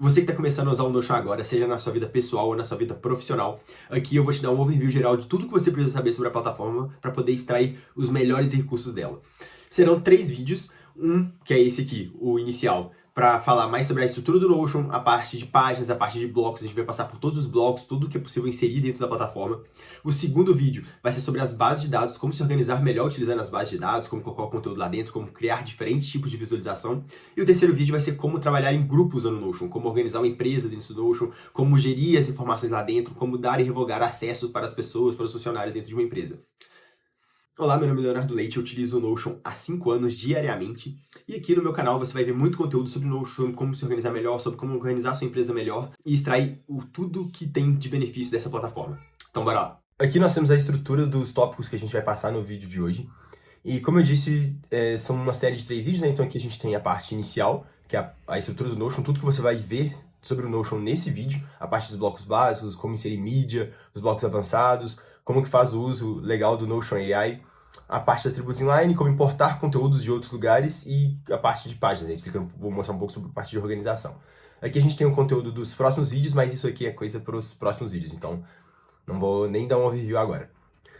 Você que está começando a usar o Notion agora, seja na sua vida pessoal ou na sua vida profissional, aqui eu vou te dar um overview geral de tudo que você precisa saber sobre a plataforma para poder extrair os melhores recursos dela. Serão 3 vídeos, um que é esse aqui, o inicial, para falar mais sobre a estrutura do Notion, a parte de páginas, a parte de blocos, a gente vai passar por todos os blocos, tudo que é possível inserir dentro da plataforma. O segundo vídeo vai ser sobre as bases de dados, como se organizar melhor utilizando as bases de dados, como colocar o conteúdo lá dentro, como criar diferentes tipos de visualização. E o terceiro vídeo vai ser como trabalhar em grupos no Notion, como organizar uma empresa dentro do Notion, como gerir as informações lá dentro, como dar e revogar acesso para as pessoas, para os funcionários dentro de uma empresa. Olá, meu nome é Leonardo Leite, eu utilizo o Notion há 5 anos diariamente e aqui no meu canal você vai ver muito conteúdo sobre o Notion, como se organizar melhor, sobre como organizar sua empresa melhor e extrair tudo que tem de benefício dessa plataforma. Então bora lá! Aqui nós temos a estrutura dos tópicos que a gente vai passar no vídeo de hoje. E como eu disse, são uma série de 3 vídeos, né? Então aqui a gente tem a parte inicial, que é a estrutura do Notion, tudo que você vai ver sobre o Notion nesse vídeo, a parte dos blocos básicos, como inserir mídia, os blocos avançados, como que faz o uso legal do Notion AI, a parte de atributos inline, como importar conteúdos de outros lugares e a parte de páginas, né? Vou mostrar um pouco sobre a parte de organização. Aqui a gente tem o conteúdo dos próximos vídeos, mas isso aqui é coisa para os próximos vídeos, então não vou nem dar um overview agora.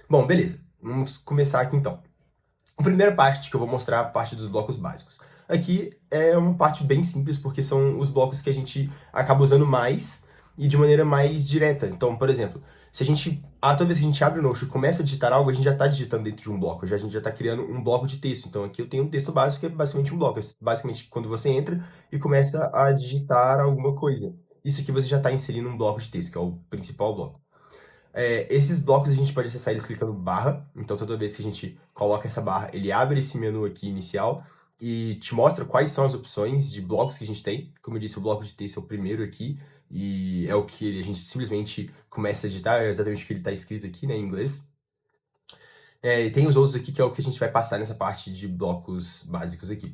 Bom, beleza. Vamos começar aqui então. A primeira parte que eu vou mostrar é a parte dos blocos básicos. Aqui é uma parte bem simples, porque são os blocos que a gente acaba usando mais e de maneira mais direta. Então, por exemplo, se a gente, toda vez que a gente abre o Notion e começa a digitar algo, a gente já está digitando dentro de um bloco, a gente já está criando um bloco de texto. Então aqui eu tenho um texto básico que é basicamente um bloco. É basicamente quando você entra e começa a digitar alguma coisa. Isso aqui você já está inserindo um bloco de texto, que é o principal bloco. Esses blocos a gente pode acessar eles clicando barra, então toda vez que a gente coloca essa barra, ele abre esse menu aqui inicial e te mostra quais são as opções de blocos que a gente tem. Como eu disse, o bloco de texto é o primeiro aqui e é o que a gente simplesmente começa a digitar, é exatamente o que ele está escrito aqui, né, em inglês. E tem os outros aqui que é o que a gente vai passar nessa parte de blocos básicos aqui.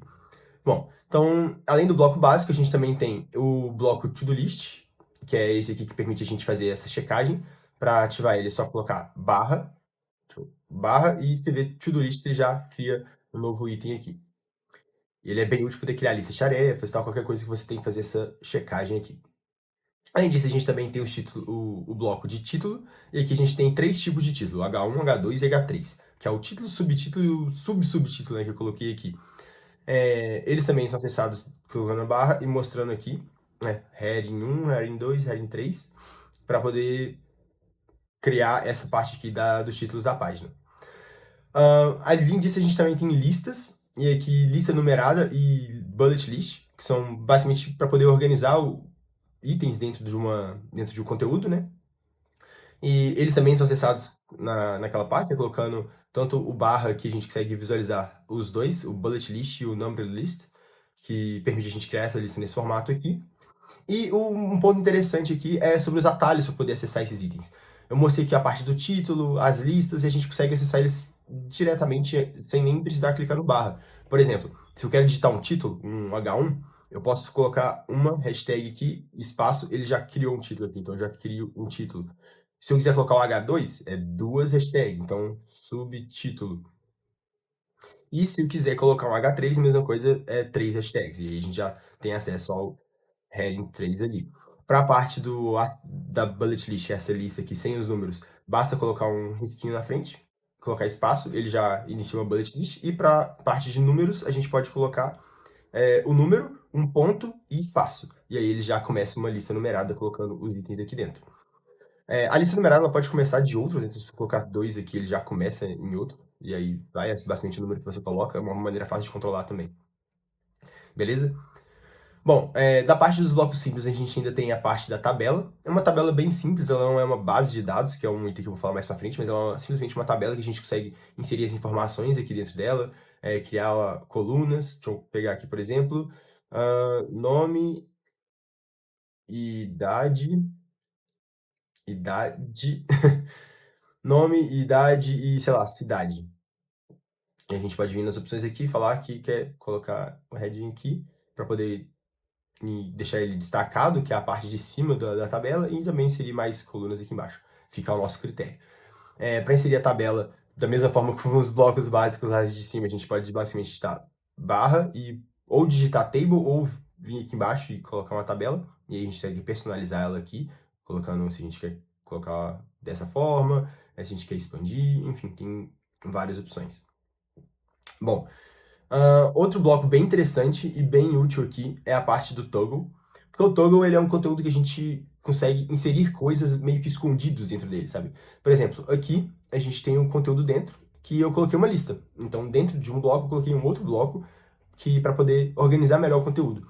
Bom, então, além do bloco básico, a gente também tem o bloco to-do list, que é esse aqui que permite a gente fazer essa checagem. Para ativar ele, é só colocar barra e escrever to-do list, ele já cria um novo item aqui. Ele é bem útil para poder criar lista de tarefas, tal, qualquer coisa que você tem que fazer essa checagem aqui. Além disso, a gente também tem o bloco de título, e aqui a gente tem 3 tipos de título, H1, H2 e H3, que é o título, subtítulo e o sub-subtítulo, né, que eu coloquei aqui. Eles também são acessados colocando a barra e mostrando aqui, né, heading 1, heading 2, heading 3, para poder criar essa parte aqui dos títulos da página. Além disso, a gente também tem listas, e aqui lista numerada e bullet list, que são basicamente para poder organizar itens dentro de um conteúdo, né? E eles também são acessados naquela parte, né, colocando tanto o barra, que a gente consegue visualizar os dois, o bullet list e o numbered list, que permite a gente criar essa lista nesse formato aqui. E um ponto interessante aqui é sobre os atalhos para poder acessar esses itens. Eu mostrei aqui a parte do título, as listas, e a gente consegue acessar eles diretamente sem nem precisar clicar no barra. Por exemplo, se eu quero digitar um título, um H1, eu posso colocar uma hashtag aqui, espaço, ele já criou um título aqui, então eu já crio um título. Se eu quiser colocar o H2, é 2 hashtags, então subtítulo. E se eu quiser colocar um H3, a mesma coisa, é 3 hashtags, e aí a gente já tem acesso ao heading 3 ali. Para a parte da bullet list, essa lista aqui sem os números, basta colocar um risquinho na frente, colocar espaço, ele já inicia uma bullet list. E para a parte de números, a gente pode colocar o número, um ponto e espaço. E aí ele já começa uma lista numerada colocando os itens aqui dentro. A lista numerada ela pode começar de outros, então se você colocar 2 aqui, ele já começa em outro. E aí vai basicamente o número que você coloca, é uma maneira fácil de controlar também. Beleza? Bom, da parte dos blocos simples, a gente ainda tem a parte da tabela. É uma tabela bem simples, ela não é uma base de dados, que é um item que eu vou falar mais pra frente, mas ela é simplesmente uma tabela que a gente consegue inserir as informações aqui dentro dela, criar colunas. Deixa eu pegar aqui, por exemplo, nome, idade, nome, idade e, sei lá, cidade. E a gente pode vir nas opções aqui e falar que quer colocar o heading aqui, para poder e deixar ele destacado, que é a parte de cima da tabela, e também inserir mais colunas aqui embaixo. Fica ao nosso critério. Para inserir a tabela, da mesma forma como os blocos básicos lá de cima, a gente pode basicamente digitar barra e ou digitar table ou vir aqui embaixo e colocar uma tabela. e aí a gente consegue personalizar ela aqui, colocando se a gente quer colocar dessa forma, se a gente quer expandir, enfim, tem várias opções. Bom, outro bloco bem interessante e bem útil aqui é a parte do toggle, porque o toggle ele é um conteúdo que a gente consegue inserir coisas meio que escondidos dentro dele, sabe? Por exemplo, aqui a gente tem um conteúdo dentro que eu coloquei uma lista. Então, dentro de um bloco, eu coloquei um outro bloco que para poder organizar melhor o conteúdo.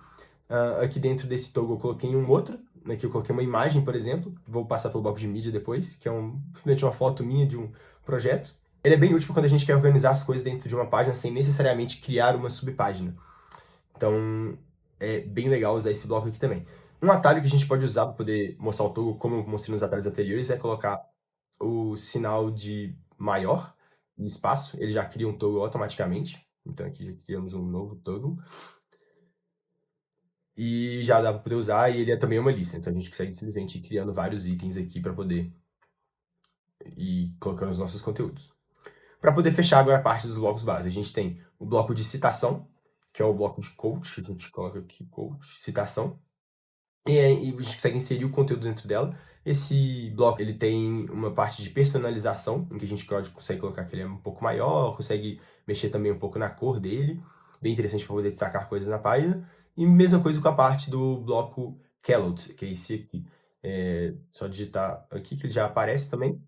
Aqui dentro desse toggle eu coloquei um outro, aqui eu coloquei uma imagem, por exemplo, vou passar pelo bloco de mídia depois, que é simplesmente uma foto minha de um projeto. Ele é bem útil quando a gente quer organizar as coisas dentro de uma página sem necessariamente criar uma subpágina. Então, é bem legal usar esse bloco aqui também. Um atalho que a gente pode usar para poder mostrar o toggle, como eu mostrei nos atalhos anteriores, é colocar o sinal de maior e espaço. Ele já cria um toggle automaticamente. Então aqui já criamos um novo toggle. E já dá para poder usar, e ele é também uma lista. Então a gente consegue simplesmente ir criando vários itens aqui para poder ir colocando os nossos conteúdos. Para poder fechar agora a parte dos blocos base, a gente tem o bloco de citação, que é o bloco de coach, a gente coloca aqui coach, citação, e aí a gente consegue inserir o conteúdo dentro dela. Esse bloco ele tem uma parte de personalização, em que a gente consegue colocar que ele é um pouco maior, consegue mexer também um pouco na cor dele, bem interessante para poder destacar coisas na página. E mesma coisa com a parte do bloco Callout, que é esse aqui. É só digitar aqui que ele já aparece também,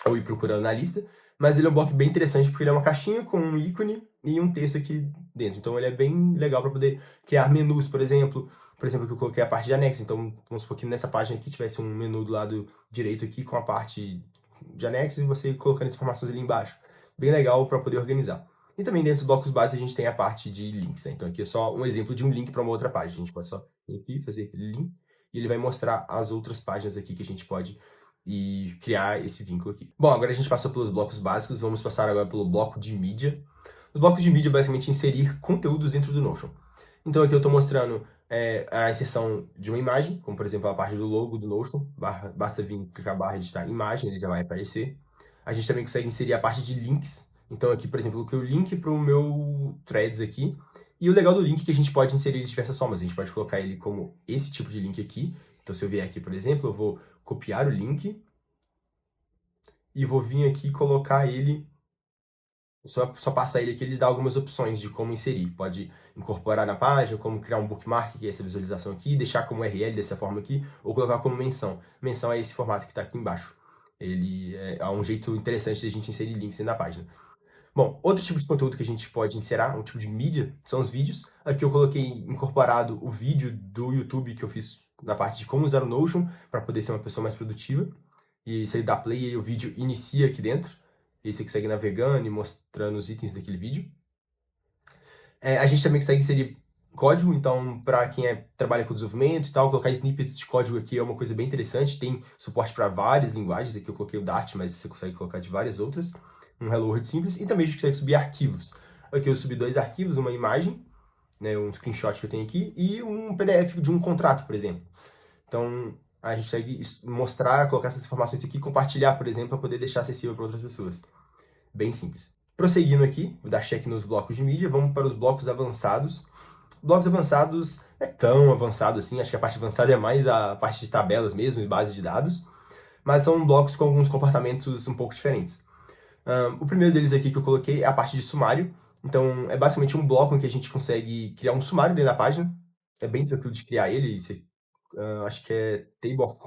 ou ir procurando na lista. Mas ele é um bloco bem interessante porque ele é uma caixinha com um ícone e um texto aqui dentro. Então ele é bem legal para poder criar menus, por exemplo. Por exemplo, que eu coloquei a parte de anexo. Então vamos supor que nessa página aqui tivesse um menu do lado direito aqui com a parte de anexo e você colocando as informações ali embaixo. Bem legal para poder organizar. E também dentro dos blocos básicos a gente tem a parte de links, né? Então aqui é só um exemplo de um link para uma outra página. A gente pode só vir aqui, fazer link, e ele vai mostrar as outras páginas aqui que a gente pode e criar esse vínculo aqui. Bom, agora a gente passou pelos blocos básicos, vamos passar agora pelo bloco de mídia. Os blocos de mídia é basicamente inserir conteúdos dentro do Notion. Então aqui eu estou mostrando a inserção de uma imagem, como por exemplo a parte do logo do Notion, basta vir clicar barra editar imagem, ele já vai aparecer. A gente também consegue inserir a parte de links. Então aqui, por exemplo, eu coloquei o link para o meu Threads aqui. E o legal do link é que a gente pode inserir de diversas formas. A gente pode colocar ele como esse tipo de link aqui. Então se eu vier aqui, por exemplo, eu vou copiar o link e vou vir aqui e colocar ele, só passar ele aqui, ele dá algumas opções de como inserir. Pode incorporar na página, como criar um bookmark, que é essa visualização aqui, deixar como URL dessa forma aqui, ou colocar como menção. Menção é esse formato que está aqui embaixo. Ele é um jeito interessante de a gente inserir links na página. Bom, outro tipo de conteúdo que a gente pode inserir, um tipo de mídia, são os vídeos. Aqui eu coloquei incorporado o vídeo do YouTube que eu fiz na parte de como usar o Notion para poder ser uma pessoa mais produtiva. E se ele dá play, aí o vídeo inicia aqui dentro. E você consegue ir navegando e mostrando os itens daquele vídeo. A gente também consegue inserir código, então para quem trabalha com desenvolvimento e tal, colocar snippets de código aqui é uma coisa bem interessante. Tem suporte para várias linguagens, aqui eu coloquei o Dart, mas você consegue colocar de várias outras. Um Hello World simples, e também a gente consegue subir arquivos. Aqui eu subi 2 arquivos, uma imagem, né, um screenshot que eu tenho aqui, e um PDF de um contrato, por exemplo. Então, a gente consegue mostrar, colocar essas informações aqui e compartilhar, por exemplo, para poder deixar acessível para outras pessoas. Bem simples. Prosseguindo aqui, vou dar check nos blocos de mídia, vamos para os blocos avançados. Blocos avançados não é tão avançado assim, acho que a parte avançada é mais a parte de tabelas mesmo e base de dados, mas são blocos com alguns comportamentos um pouco diferentes. O primeiro deles aqui que eu coloquei é a parte de sumário. Então, é basicamente um bloco em que a gente consegue criar um sumário dentro da página. É bem tranquilo de criar ele. Acho que é Table of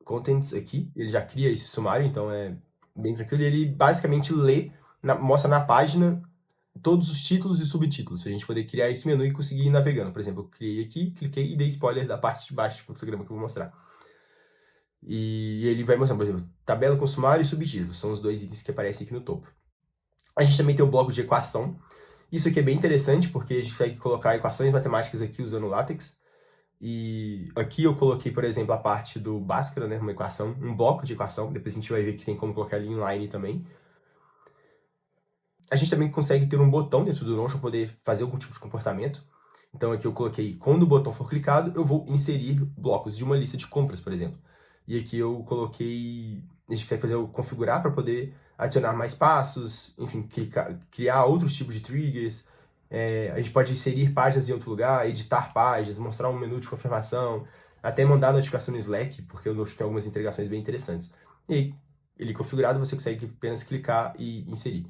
Contents aqui. Ele já cria esse sumário, então é bem tranquilo. E ele basicamente mostra na página todos os títulos e subtítulos, para a gente poder criar esse menu e conseguir ir navegando. Por exemplo, eu criei aqui, cliquei e dei spoiler da parte de baixo do fluxograma que eu vou mostrar. E ele vai mostrar, por exemplo, tabela com sumário e subtítulos. São os 2 itens que aparecem aqui no topo. A gente também tem o bloco de equação. Isso aqui é bem interessante, porque a gente consegue colocar equações matemáticas aqui usando o LaTeX. E aqui eu coloquei, por exemplo, a parte do Bhaskara, né, uma equação, um bloco de equação. Depois a gente vai ver que tem como colocar ali inline também. A gente também consegue ter um botão dentro do Notion para poder fazer algum tipo de comportamento. Então aqui eu coloquei, quando o botão for clicado, eu vou inserir blocos de uma lista de compras, por exemplo. E aqui eu coloquei, a gente consegue fazer o configurar para poder adicionar mais passos, enfim, criar outros tipos de triggers, A gente pode inserir páginas em outro lugar, editar páginas, mostrar um menu de confirmação, até mandar notificação no Slack, porque o Notion tem algumas integrações bem interessantes. E aí, ele configurado, você consegue apenas clicar e inserir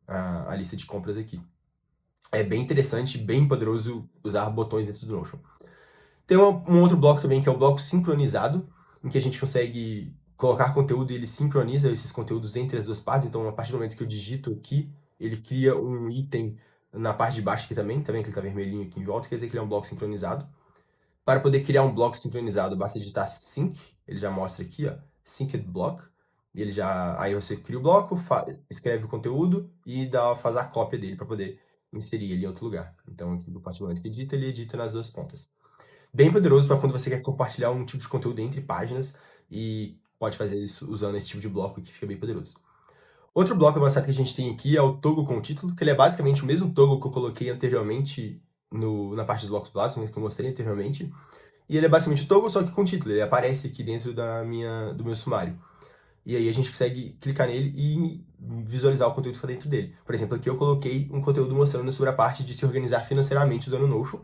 a lista de compras aqui. É bem interessante, bem poderoso usar botões dentro do Notion. Tem um outro bloco também, que é o bloco sincronizado, em que a gente consegue colocar conteúdo e ele sincroniza esses conteúdos entre as duas partes. Então, a partir do momento que eu digito aqui, ele cria um item na parte de baixo aqui também. Tá vendo que ele tá vermelhinho aqui em volta? Quer dizer que ele é um bloco sincronizado. Para poder criar um bloco sincronizado, basta digitar sync. Ele já mostra aqui, ó, synced block. E ele já, aí você cria o bloco, escreve o conteúdo e faz a cópia dele para poder inserir ele em outro lugar. Então, aqui, a partir do momento que edita, ele edita nas duas pontas. Bem poderoso para quando você quer compartilhar um tipo de conteúdo entre páginas e pode fazer isso usando esse tipo de bloco que fica bem poderoso. Outro bloco avançado que a gente tem aqui é o toggle com o título, que ele é basicamente o mesmo toggle que eu coloquei anteriormente na parte dos blocos básicos, que eu mostrei anteriormente. E ele é basicamente o toggle, só que com título. Ele aparece aqui dentro do meu sumário. E aí a gente consegue clicar nele e visualizar o conteúdo que está dentro dele. Por exemplo, aqui eu coloquei um conteúdo mostrando sobre a parte de se organizar financeiramente usando o Notion.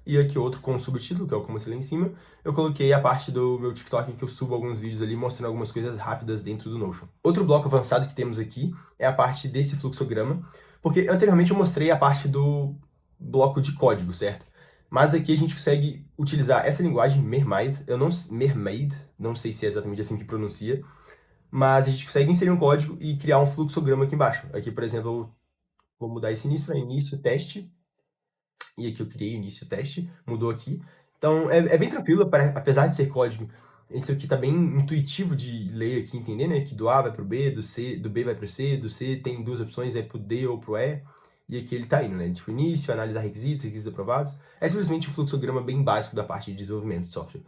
E aqui outro com subtítulo, que é o que eu mostrei lá em cima, eu coloquei a parte do meu TikTok em que eu subo alguns vídeos ali mostrando algumas coisas rápidas dentro do Notion. Outro bloco avançado que temos aqui é a parte desse fluxograma, porque anteriormente eu mostrei a parte do bloco de código, certo? Mas aqui a gente consegue utilizar essa linguagem Mermaid, Mermaid, não sei se é exatamente assim que pronuncia, mas a gente consegue inserir um código e criar um fluxograma aqui embaixo. Aqui, por exemplo, eu vou mudar esse início para início teste, e aqui eu criei o início teste, mudou aqui. Então é bem tranquilo, apesar de ser código, esse aqui tá bem intuitivo de ler aqui, entender, né? Que do A vai pro B, do B vai pro C, do C tem duas opções, é pro D ou pro E, e aqui ele tá indo, né? Tipo, início, analisar requisitos aprovados. É simplesmente um fluxograma bem básico da parte de desenvolvimento de software.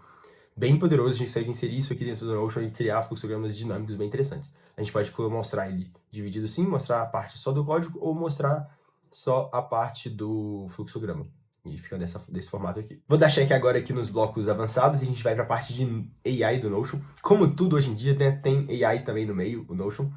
Bem poderoso, a gente consegue inserir isso aqui dentro do Notion e criar fluxogramas dinâmicos bem interessantes. A gente pode mostrar ele dividido assim, mostrar a parte só do código ou mostrar só a parte do fluxograma. E fica desse formato aqui. Vou dar check agora aqui nos blocos avançados e a gente vai para a parte de AI do Notion. Como tudo hoje em dia, né, tem AI também no meio, o Notion.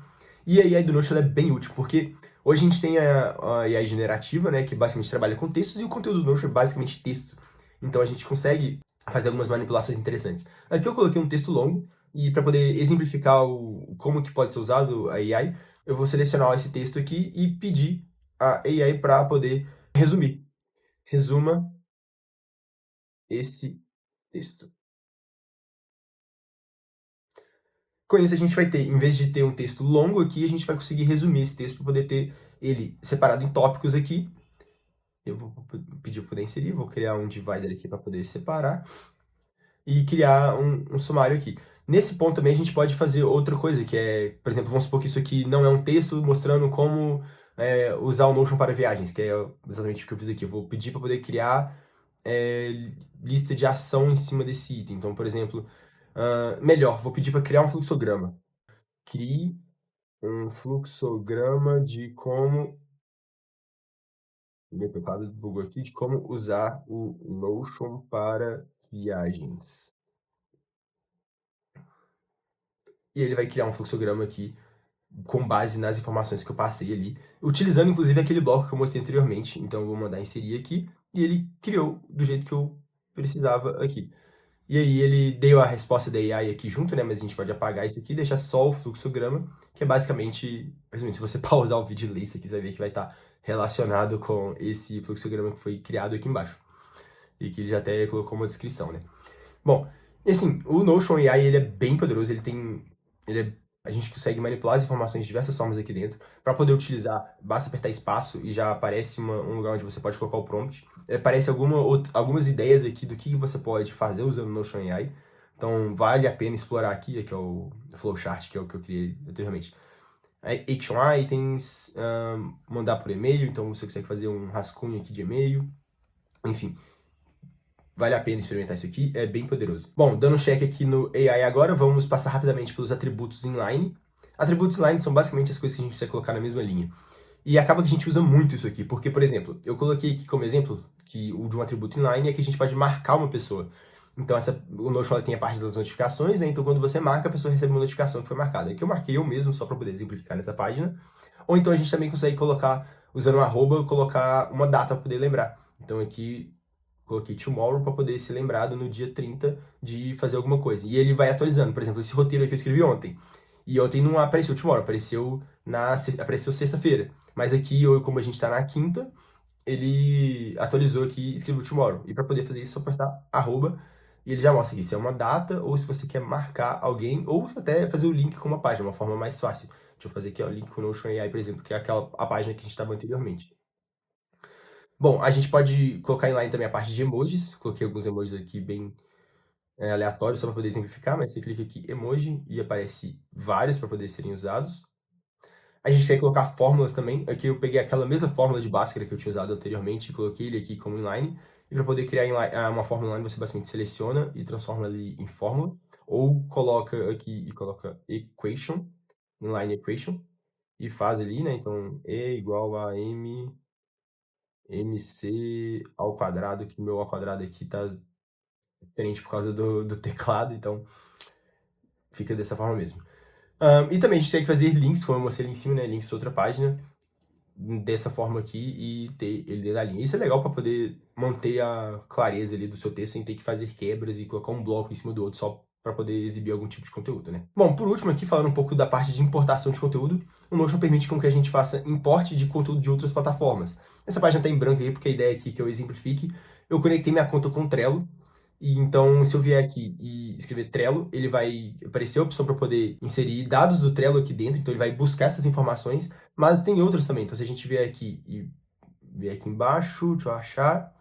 E a AI do Notion é bem útil, porque hoje a gente tem a AI generativa, né, que basicamente trabalha com textos, e o conteúdo do Notion é basicamente texto. Então a gente consegue fazer algumas manipulações interessantes. Aqui eu coloquei um texto longo, e para poder exemplificar como que pode ser usado a AI, eu vou selecionar esse texto aqui e pedir a AI para poder resumir. Resuma esse texto. Com isso, a gente vai ter, em vez de ter um texto longo aqui, a gente vai conseguir resumir esse texto para poder ter ele separado em tópicos aqui. Eu vou pedir para poder inserir, vou criar um divider aqui para poder separar e criar um sumário aqui. Nesse ponto também a gente pode fazer outra coisa, que é, por exemplo, vamos supor que isso aqui não é um texto mostrando como usar o Notion para viagens, que é exatamente o que eu fiz aqui. Eu vou pedir para poder criar lista de ação em cima desse item. Então, por exemplo, melhor, vou pedir para criar um fluxograma. Crie um fluxograma de como... Meu teclado bugou aqui, de como usar o Notion para viagens. E ele vai criar um fluxograma aqui com base nas informações que eu passei ali, utilizando inclusive aquele bloco que eu mostrei anteriormente. Então eu vou mandar inserir aqui, e ele criou do jeito que eu precisava aqui. E aí ele deu a resposta da AI aqui junto, né? Mas a gente pode apagar isso aqui e deixar só o fluxograma, que é basicamente, resumindo, se você pausar o vídeo e ler isso aqui, você vai ver que vai estar relacionado com esse fluxograma que foi criado aqui embaixo. E que ele já até colocou uma descrição, né? Bom, e assim, o Notion AI ele é bem poderoso, a gente consegue manipular as informações de diversas formas aqui dentro. Para poder utilizar, basta apertar espaço e já aparece um lugar onde você pode colocar o prompt. Aparece algumas ideias aqui do que você pode fazer usando o Notion AI. Então vale a pena explorar aqui é o flowchart, que é o que eu criei anteriormente. Action items, mandar por e-mail, então você consegue fazer um rascunho aqui de e-mail. Enfim, vale a pena experimentar isso aqui, é bem poderoso. Bom, dando um check aqui no AI agora, vamos passar rapidamente pelos atributos inline. Atributos inline são basicamente as coisas que a gente precisa colocar na mesma linha. E acaba que a gente usa muito isso aqui, porque, por exemplo, eu coloquei aqui como exemplo que o de um atributo inline é que a gente pode marcar uma pessoa. Então, o Notion tem a parte das notificações, né? Então quando você marca, a pessoa recebe uma notificação que foi marcada. Aqui eu marquei eu mesmo, só para poder exemplificar nessa página. Ou então a gente também consegue colocar usando um arroba, colocar uma data para poder lembrar. Então aqui coloquei tomorrow para poder ser lembrado no dia 30 de fazer alguma coisa. E ele vai atualizando. Por exemplo, esse roteiro aqui eu escrevi ontem. E ontem não apareceu tomorrow, apareceu sexta-feira. Mas aqui, como a gente está na quinta, ele atualizou aqui e escreveu tomorrow. E para poder fazer isso, é só apertar arroba e ele já mostra aqui se é uma data ou se você quer marcar alguém ou até fazer o link com uma página, uma forma mais fácil. Deixa eu fazer aqui, ó, o link com o Notion AI, por exemplo, que é a página que a gente estava anteriormente. Bom, a gente pode colocar inline também a parte de emojis. Coloquei alguns emojis aqui bem aleatórios só para poder simplificar, mas você clica aqui emoji e aparece vários para poder serem usados. A gente quer colocar fórmulas também. Aqui eu peguei aquela mesma fórmula de Bhaskara que eu tinha usado anteriormente e coloquei ele aqui como inline. E para poder criar uma fórmula inline, você basicamente seleciona e transforma ali em fórmula. Ou coloca aqui e coloca equation, inline equation, e faz ali, né? Então, E igual a MC ao quadrado, que o meu ao quadrado aqui tá diferente por causa do teclado, então fica dessa forma mesmo. E também a gente tem que fazer links, como eu mostrei ali em cima, né? Links para outra página, dessa forma aqui e ter ele dentro da linha. Isso é legal para poder manter a clareza ali do seu texto sem ter que fazer quebras e colocar um bloco em cima do outro só para poder exibir algum tipo de conteúdo, né? Bom, por último aqui, falando um pouco da parte de importação de conteúdo, o Notion permite com que a gente faça importe de conteúdo de outras plataformas. Essa página está em branco aí porque a ideia aqui que eu exemplifique, eu conectei minha conta com o Trello. E então, se eu vier aqui e escrever Trello, ele vai aparecer a opção para poder inserir dados do Trello aqui dentro, então ele vai buscar essas informações, mas tem outras também. Então, se a gente vier aqui e vier aqui embaixo, deixa eu achar,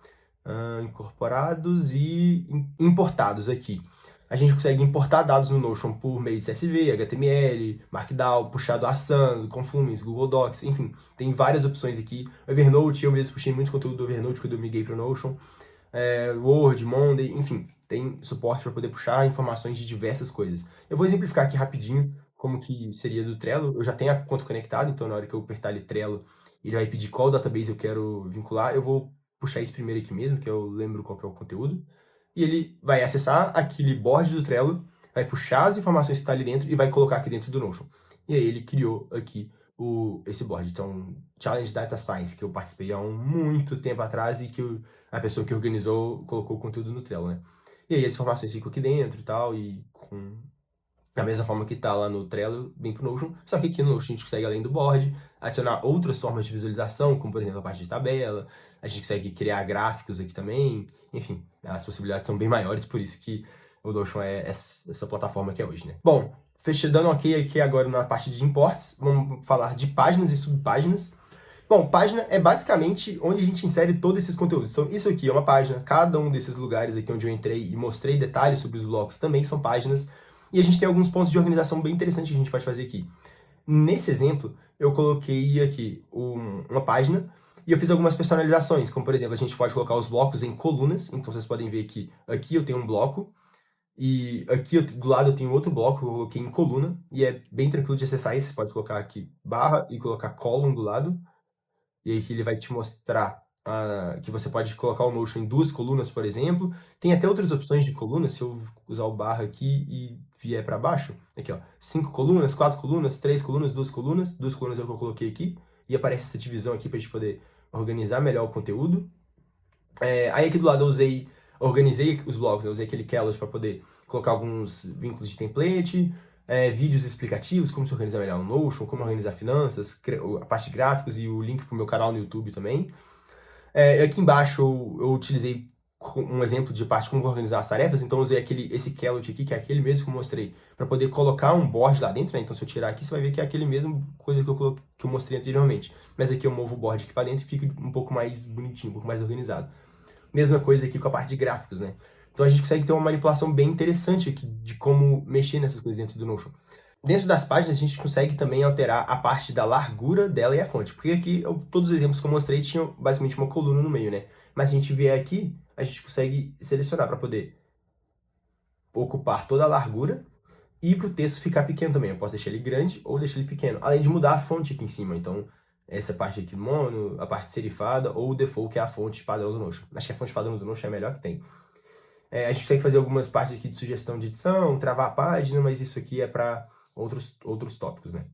incorporados e importados aqui. A gente consegue importar dados no Notion por meio de CSV, HTML, Markdown, puxar do Asana, do Confluence, Google Docs, enfim, tem várias opções aqui. Evernote, eu mesmo puxei muito conteúdo do Evernote quando eu migrei para o Notion. Word, Monday, enfim, tem suporte para poder puxar informações de diversas coisas. Eu vou exemplificar aqui rapidinho como que seria do Trello. Eu já tenho a conta conectada, então na hora que eu apertar ali Trello, ele vai pedir qual database eu quero vincular. Eu vou puxar esse primeiro aqui mesmo, que eu lembro qual que é o conteúdo. E ele vai acessar aquele board do Trello, vai puxar as informações que estão ali dentro e vai colocar aqui dentro do Notion. E aí ele criou aqui esse board. Então, Challenge Data Science, que eu participei há muito tempo atrás e que a pessoa que organizou colocou o conteúdo no Trello, né? E aí as informações ficam aqui dentro e tal, e com da mesma forma que tá lá no Trello, vem pro Notion, só que aqui no Notion a gente consegue, além do board, adicionar outras formas de visualização, como por exemplo a parte de tabela, a gente consegue criar gráficos aqui também, enfim, as possibilidades são bem maiores, por isso que o Notion é essa plataforma que é hoje, né? Bom, dando ok aqui agora na parte de imports, vamos falar de páginas e subpáginas. Bom, página é basicamente onde a gente insere todos esses conteúdos. Então, isso aqui é uma página, cada um desses lugares aqui onde eu entrei e mostrei detalhes sobre os blocos também são páginas. E a gente tem alguns pontos de organização bem interessantes que a gente pode fazer aqui. Nesse exemplo, eu coloquei aqui uma página e eu fiz algumas personalizações, como por exemplo, a gente pode colocar os blocos em colunas. Então, vocês podem ver que aqui eu tenho um bloco e aqui do lado eu tenho outro bloco que eu coloquei em coluna e é bem tranquilo de acessar isso. Você pode colocar aqui barra e colocar column do lado. E aí que ele vai te mostrar que você pode colocar o Notion em duas colunas, por exemplo. Tem até outras opções de colunas, se eu usar o barra aqui e vier para baixo. Aqui, ó, 5 colunas, 4 colunas, 3 colunas, 2 colunas. 2 colunas é o que eu coloquei aqui. E aparece essa divisão aqui para a gente poder organizar melhor o conteúdo. Aí aqui do lado eu organizei os blocos, eu usei aquele Kellos para poder colocar alguns vínculos de template, vídeos explicativos, como se organizar melhor o Notion, como organizar finanças, a parte de gráficos e o link para o meu canal no YouTube também. Aqui embaixo eu utilizei um exemplo de parte como organizar as tarefas, então eu usei esse Kellut aqui, que é aquele mesmo que eu mostrei, para poder colocar um board lá dentro, né? Então se eu tirar aqui, você vai ver que é aquele mesmo coisa que eu mostrei anteriormente. Mas aqui eu movo o board aqui para dentro e fica um pouco mais bonitinho, um pouco mais organizado. Mesma coisa aqui com a parte de gráficos, né? Então a gente consegue ter uma manipulação bem interessante aqui de como mexer nessas coisas dentro do Notion. Dentro das páginas, a gente consegue também alterar a parte da largura dela e a fonte. Porque aqui, todos os exemplos que eu mostrei tinham basicamente uma coluna no meio, né? Mas se a gente vier aqui, a gente consegue selecionar para poder ocupar toda a largura e para o texto ficar pequeno também. Eu posso deixar ele grande ou deixar ele pequeno. Além de mudar a fonte aqui em cima. Então, essa parte aqui do mono, a parte serifada ou o default, que é a fonte padrão do Notion. Acho que a fonte padrão do Notion é a melhor que tem. A gente tem que fazer algumas partes aqui de sugestão de edição, travar a página, mas isso aqui é para outros tópicos, né?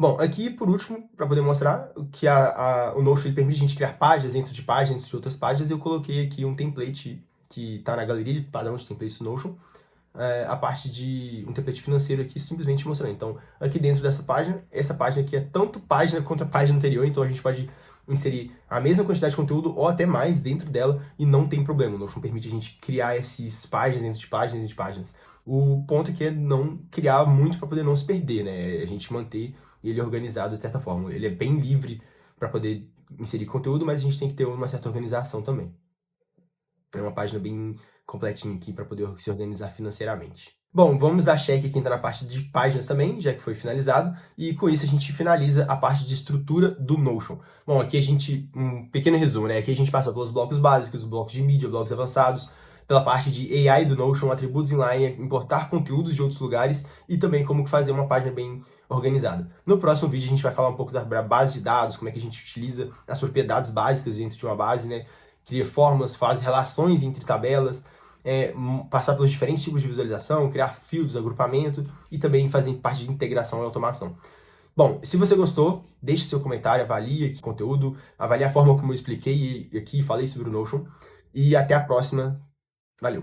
Bom, aqui por último, para poder mostrar que o Notion ele permite a gente criar páginas dentro de outras páginas, eu coloquei aqui um template que está na galeria de padrão de templates do Notion, a parte de um template financeiro aqui, simplesmente mostrando. Então, aqui dentro dessa página, essa página aqui é tanto página quanto a página anterior, então a gente pode inserir a mesma quantidade de conteúdo ou até mais dentro dela e não tem problema. O Notion permite a gente criar essas páginas dentro de páginas dentro de páginas. O ponto aqui é não criar muito para poder não se perder, né? A gente manter ele organizado de certa forma. Ele é bem livre para poder inserir conteúdo, mas a gente tem que ter uma certa organização também. É uma página bem completinha aqui para poder se organizar financeiramente. Bom, vamos dar check aqui então na parte de páginas também, já que foi finalizado, e com isso a gente finaliza a parte de estrutura do Notion. Bom, aqui a gente, um pequeno resumo, né? Aqui a gente passa pelos blocos básicos, blocos de mídia, blocos avançados, pela parte de AI do Notion, atributos inline, importar conteúdos de outros lugares e também como fazer uma página bem organizada. No próximo vídeo a gente vai falar um pouco da base de dados, como é que a gente utiliza as propriedades básicas dentro de uma base, né? Cria fórmulas, faz relações entre tabelas, passar pelos diferentes tipos de visualização, criar fios, agrupamento e também fazer parte de integração e automação. Bom, se você gostou, deixe seu comentário, avalie o conteúdo, avalie a forma como eu expliquei aqui e falei sobre o Notion. E até a próxima. Valeu!